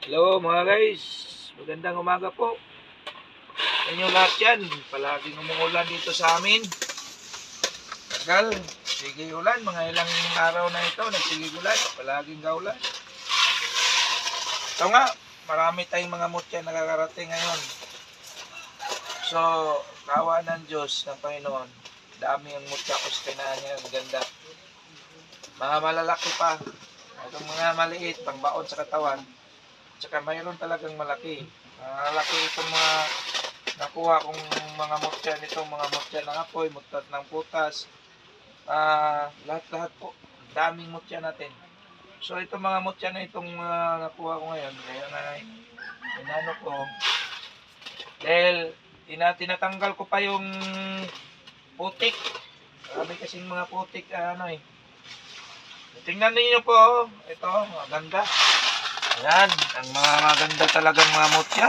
Hello mga guys, magandang umaga po sa inyo lahat yan. Palaging umuulan dito sa amin. Tagal, sige ulan, mga ilang araw na ito, nagsigig ulan, palaging gaulan. Ito nga, marami tayong mga mutya nakakarating ngayon. So, kawa ng Diyos, ng Panginoon, dami ang mutya ko sa kinahan niya, ang ganda. Mga malalaki pa, itong mga maliit, pangbaon sa katawan. Tsaka mayroon talagang malaki. Malaki itong mga nakuha kong mga mutya nitong mga mutya ng apoy, mutya ng putas. Lahat-lahat po. Daming mutya natin. So itong mga mutya na itong nakuha ko ngayon, kaya nga inano ko. Dahil tinatanggal ko pa yung putik. Marami kasing mga putik Tingnan niyo po, ito, maganda. Ayan, ang mga maganda talagang mga mutya.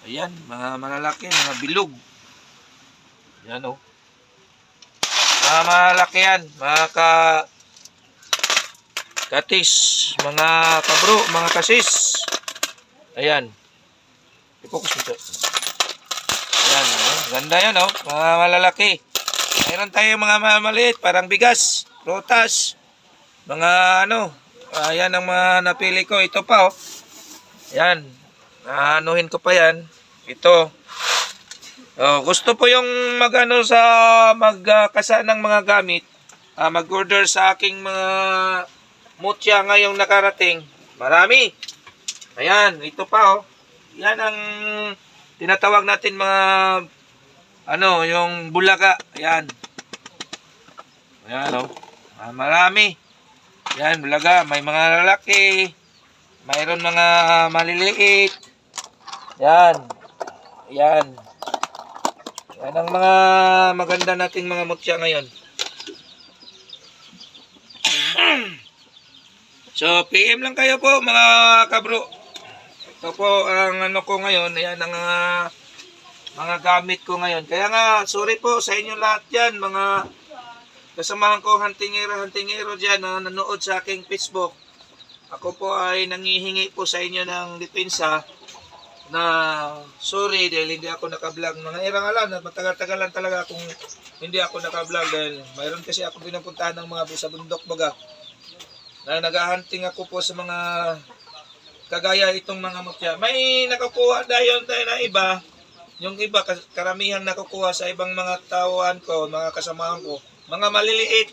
Ayan, mga malalaki, mga bilog. Ayan o. Mga malalaki yan, mga katis, mga kabro, mga kasis. Ayan. I-focus nito. Ayan, ganda yan o, mga malalaki. Mayroon tayong mga maliit, parang bigas, prutas, mga ayan ang mga napili ko. Ito pa oh. Ayan. Anuhin ko pa yan. Ito. Gusto po yung magkasa ng mga gamit. Mag-order sa aking mga mutya ngayong nakarating. Marami. Ayan. Ito pa oh. Yan ang tinatawag natin mga yung bulaga. Ayan. Ayan oh. Marami. Yan, bulaga, may mga lalaki, mayroon mga maliliit. Yan. Yan. Yan ang mga maganda nating mga mutya ngayon. So, PM lang kayo po mga kabro. Ito po ang ko ngayon. Ayan ang mga gamit ko ngayon. Kaya nga, sorry po sa inyo lahat yan, mga kasamahan ko hantingero dyan na nanood sa aking Facebook. Ako po ay nangihingi po sa inyo ng depensa na sorry dahil hindi ako nakablog. Mga irangalan na matagal-tagal lang talaga kung hindi ako nakablog dahil mayroon kasi ako pinapuntahan ng mga sa bundok baga na naghahunting ako po sa mga kagaya itong mga mutya. May nakukuha dayon tayo na iba. Yung iba karamihan nakukuha sa ibang mga tauhan ko, mga kasamahan ko. Mga maliliit.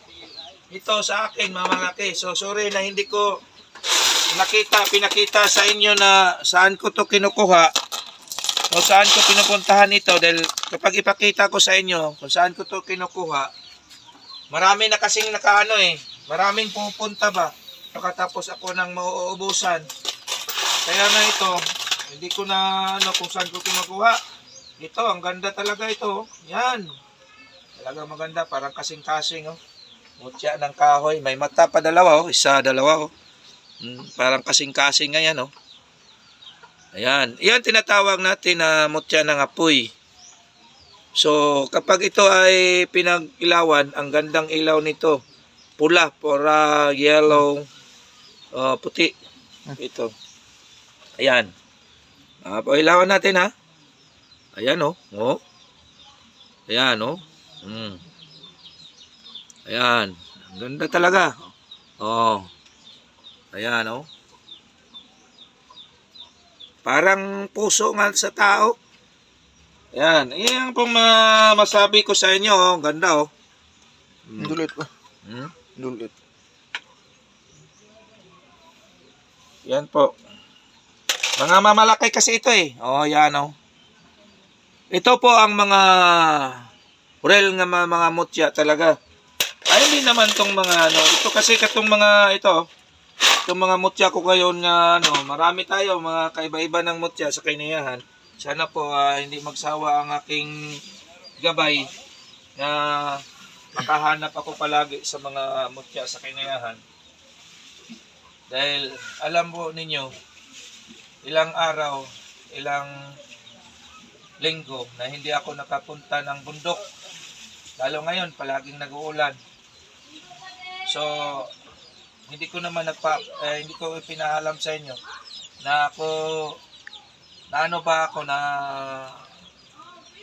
Ito sa akin, mga malaki. So, sorry na hindi ko pinakita sa inyo na saan ko to kinukuha o saan ko pinupuntahan ito. Dahil kapag ipakita ko sa inyo kung saan ko to kinukuha, marami na kasing maraming pupunta ba. Pagkatapos ako nang mauubusan. Kaya na ito, hindi ko na kung saan ko kinukuha. Ito, ang ganda talaga ito. Yan. Talaga maganda, parang kasing-kasing oh. Mutya ng kahoy, may mata pa dalawa oh, isa, dalawa oh. Parang kasing-kasing ngayon oh. Ayan, iyan tinatawag natin na mutya ng apoy. So, kapag ito ay pinag-ilawan, ang gandang ilaw nito, pula, pura, yellow, puti. Ito. Ayan. Pailawan natin ha. Ayan oh. Oh. Ayan oh. Ayan. Ang ganda talaga. Oh. Ayan, oh. Parang puso nga sa tao. Ayan. Iyan pong masabi ko sa inyo, oh. Ang ganda, oh. Dulit pa. Dulit. Yan po. Mga mamalaki kasi ito eh. Oh, yan, oh. Ito po ang mga real nga mga mutya talaga. Ay, hindi naman tong mga ito kasi katong mga itong mga mutya ko ngayon nga marami tayo mga kaiba-iba ng mutya sa kinayahan. Sana po hindi magsawa ang aking gabay na makahanap ako palagi sa mga mutya sa kinayahan. Dahil alam po ninyo, ilang araw, ilang linggo na hindi ako nakapunta ng bundok. Lalo ngayon, palaging nag-uulan. So, hindi ko naman hindi ko ipinahalam sa inyo na ako, na ano ba ako,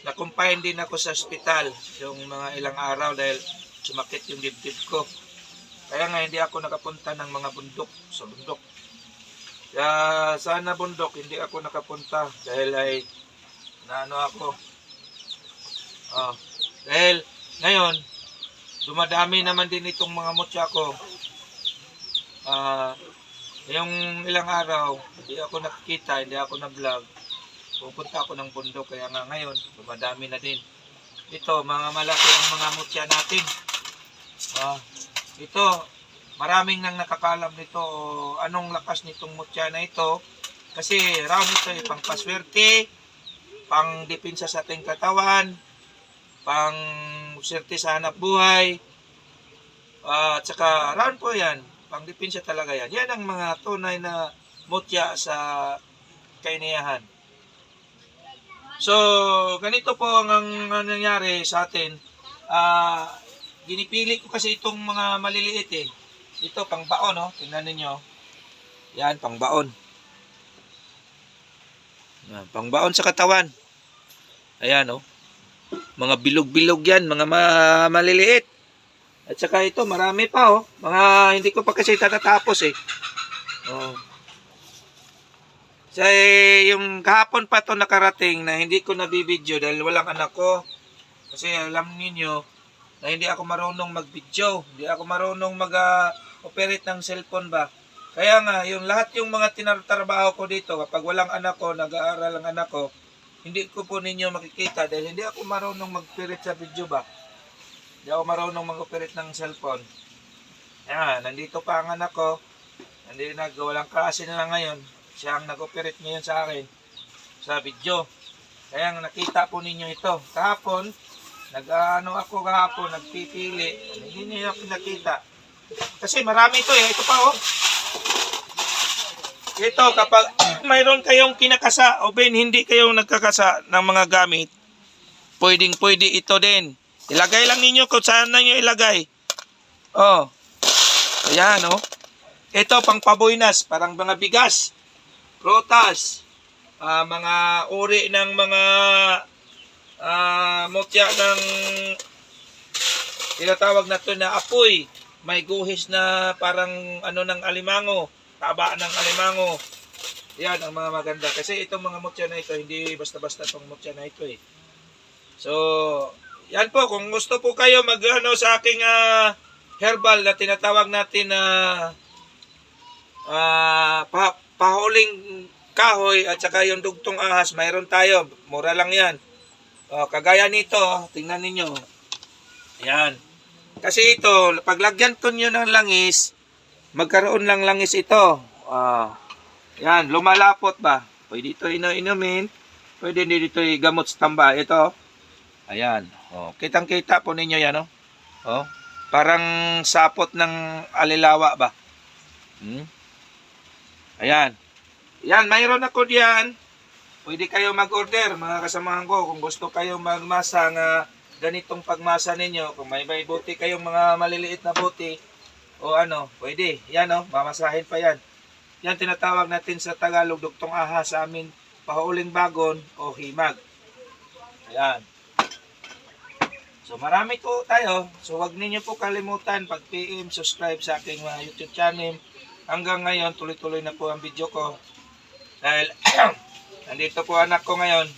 na-confine din ako sa ospital yung mga ilang araw dahil sumakit yung dibdib ko. Kaya nga hindi ako nakapunta ng mga bundok, sa bundok. Kaya sana bundok, hindi ako nakapunta dahil ay naano ako. Dahil ngayon, dumadami naman din itong mga mutya ko. Yung ilang araw, hindi ako nakikita, hindi ako na-vlog. Pupunta ako ng bundok, kaya nga ngayon, dumadami na din. Ito, mga malaki ang mga mutya natin. Ito, maraming nang nakakalam nito anong lakas nitong mutya na ito. Kasi round ito pang paswerte, pang depensa sa ating katawan, pang swerte sa hanap buhay, at saka round po yan, pang depensa talaga yan. Yan ang mga tunay na mutya sa kainiyahan. So, ganito po ang nangyari sa atin. Ginipili ko kasi itong mga maliliit eh. Ito, pang baon, no? Tingnan ninyo. Yan, pang baon. Yan, pang baon sa katawan. Ayan, oh. Mga bilog-bilog yan, mga maliliit. At saka ito, marami pa, oh. Mga hindi ko pa kasi tatatapos eh. Oh. So, yung kahapon pa to nakarating na hindi ko nabibidyo dahil walang anak ko. Kasi alam niyo na hindi ako marunong mag-video. Hindi ako marunong mag-operate ng cellphone ba. Kaya nga, yung lahat yung mga tinatrabaho ko dito, kapag walang anak ko, nag-aaral ang anak ko, hindi ko po ninyo makikita dahil hindi ako marunong mag-operate sa video ba. Hindi ako marunong mag-operate ng cellphone. Ayan, nandito pa ang anak ko. Walang klase na lang ngayon. Siya ang nag-operate ngayon sa akin sa video. Kaya nakita po ninyo ito. Kahapon, ako kahapon, nagpipili. Hindi niyo nakita. Kasi marami ito eh. Ito pa oh. Ito, kapag mayroon kayong kinakasa o hindi kayong nagkakasa ng mga gamit, pwede ito din. Ilagay lang ninyo kung saan na nyo ilagay. Oh. Ayan oh. Ito, pang paboynas, parang mga bigas. Prutas, mga uri ng mga mutya ng tinatawag na ito na apoy. May guhis na parang ano ng alimango, taba ng alimango. Yan ang mga maganda. Kasi itong mga mutya na ito, hindi basta-basta itong mutya na ito eh. So, yan po. Kung gusto po kayo sa aking herbal na tinatawag natin na pahuling kahoy at saka yung dugtong ahas, mayroon tayo. Mura lang yan. Kagaya nito, tingnan ninyo. Ayan. Kasi ito, paglagyan ko nyo ng langis, magkaroon lang langis ito. Yan, lumalapot ba? Pwede ito inumin. Pwede dito gamot sa tamba. Ito. Ayan. Kitang-kita po ninyo yan. Parang sapot ng alilawa ba? Ayan. Yan, mayroon ako diyan. Pwede kayo mag-order, mga kasamahan ko. Kung gusto kayo magmasa na ganitong pagmasa ninyo, kung may buti kayong mga maliliit na buti, o pwede. Yan mamasahin pa yan. Yan tinatawag natin sa Tagalog, dugtong ahas, sa amin, pahuling bagon o himag. Ayan. So marami po tayo. So wag ninyo po kalimutan pag-PM, subscribe sa aking YouTube channel. Hanggang ngayon, tuloy-tuloy na po ang video ko. Dahil, nandito po anak ko ngayon.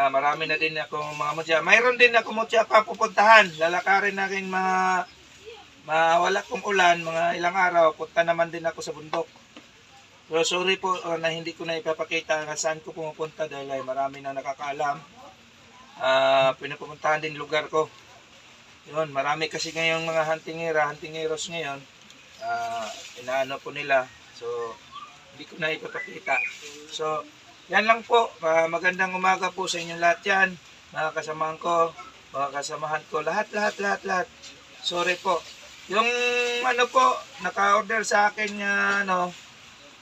Marami na din ako mga mutya. Mayroon din ako mutya pa pupuntahan. Lalakarin natin mawala kong ulan, mga ilang araw. Punta naman din ako sa bundok. So, sorry po na hindi ko na ipapakita na saan ko pumupunta dahil ay marami na nakakaalam. Pinapupuntahan din lugar ko. Yun, marami kasi ngayong mga huntingeros ngayon. Inaano po nila. So, hindi ko na ipapakita. So, yan lang po. Magandang umaga po sa inyong lahat yan. Mga kasamahan ko, mga kasamahan ko, lahat. Sorry po. Yung naka-order sa akin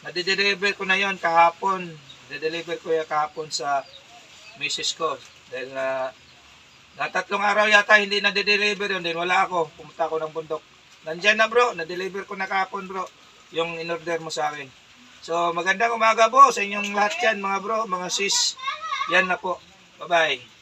nade-deliver ko na yon kahapon. Na-deliver ko yan kahapon sa misis ko. Dahil na 3 araw yata hindi na-deliver yun. Din wala ako. Pumunta ako ng bundok. Nandyan na bro. Na-deliver ko na kahapon bro. Yung in-order mo sa akin. So, magandang umaga po sa inyong lahat yan, mga bro, mga sis. Yan na po. Bye-bye.